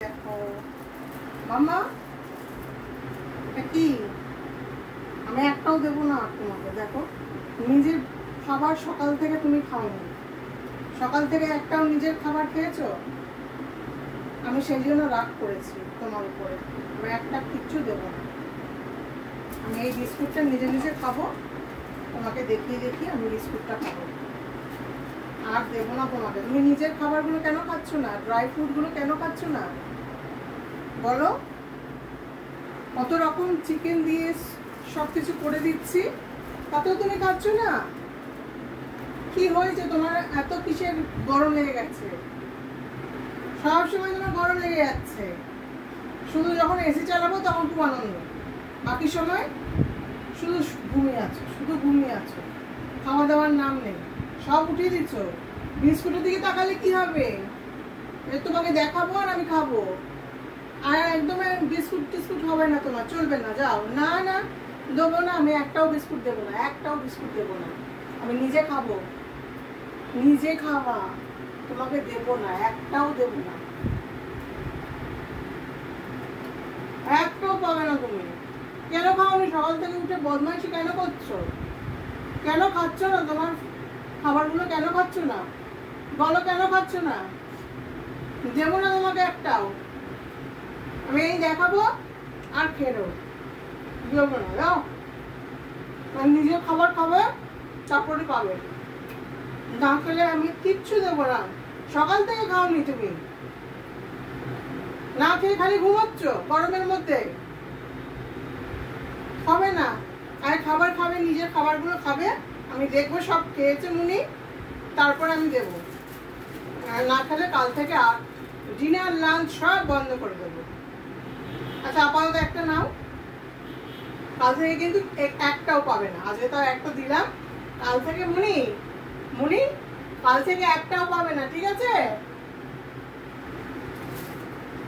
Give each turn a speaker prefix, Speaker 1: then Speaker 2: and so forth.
Speaker 1: দেখো মাম্মা, এটা কি? আমি একটাও দেবো না তোমাকে। দেখো, নিজের খাবার সকাল থেকে তুমি খাওনি, সকাল থেকে একটাও নিজের খাবার খেয়েছো? আমি সেই জন্য রাগ করেছি তোমার উপরে। আমি একটা কিচ্ছু দেবো না। আমি এই বিস্কুটটা নিজে নিজে খাবো, তোমাকে দেখিয়ে দেখিয়ে আমি বিস্কুটটা খাবো, আর দেবো না তোমাকে। তুমি নিজের খাবারগুলো কেন খাচ্ছ না? ড্রাই ফ্রুটগুলো কেন খাচ্ছ না বলো? কত রকম চিকেন দিয়ে সবকিছু করে দিচ্ছি, তাতেও তুমি খাচ্ছ না। কি হয়েছে তোমার? এত কিসের গরম লেগে গেছে? সব সময় তোমার গরম লেগে যাচ্ছে, শুধু যখন এসি চালাবো তখন খুব আনন্দ, বাকি সময় শুধু ঘুমিয়ে আছো, শুধু ঘুমিয়ে আছো, খাওয়া দাওয়ার নাম নেই, সব উঠিয়ে দিচ্ছ। বিস্কুটের দিকে তাকালে কি হবে? তোমাকে দেখাবো আর আমি খাবো, আর একদম বিস্কুট টিস্কুট হবে না, তোমার চলবে না। যাও। না না, দেবো না, আমি একটাও বিস্কুট দেবো না, একটাও বিস্কুট দেবো না। আমি নিজে খাবো, নিজে খাওয়া, তোমাকে দেবো না, একটাও দেবো না, একটাও পাবে না তুমি। কেন খাওনি? সকাল থেকে উঠে বদমাইশি কেন করছো? কেন খাচ্ছ না? তোমার খাবারগুলো কেন খাচ্ছ না বলো? কেন খাচ্ছ না? দেবো না তোমাকে একটাও। আমি এই দেখাবো আর খেলো, দেবো না। যাও, নিজের খাবার খাবে, তারপরে পাবে। না খেলে আমি কিচ্ছু দেবো না। সকাল থেকে খাওনি তুমি, না খেয়ে খালি ঘুমাচ্ছ গরমের মধ্যে। খাবে না, আর খাবার খাবে, নিজের খাবারগুলো খাবে। আমি দেখবো সব খেয়েছে মুনি, তারপর আমি দেবো। আর না খেলে কাল থেকে আর ডিনার লাঞ্চ সব বন্ধ করে দেবো। আচ্ছা, আপাতত একটা নাও, কাল থেকে কিন্তু একটাও পাবে না। আজকে তো একটা দিলাম, কাল থেকে মুনি, কাল থেকে একটাও পাবে না, ঠিক আছে?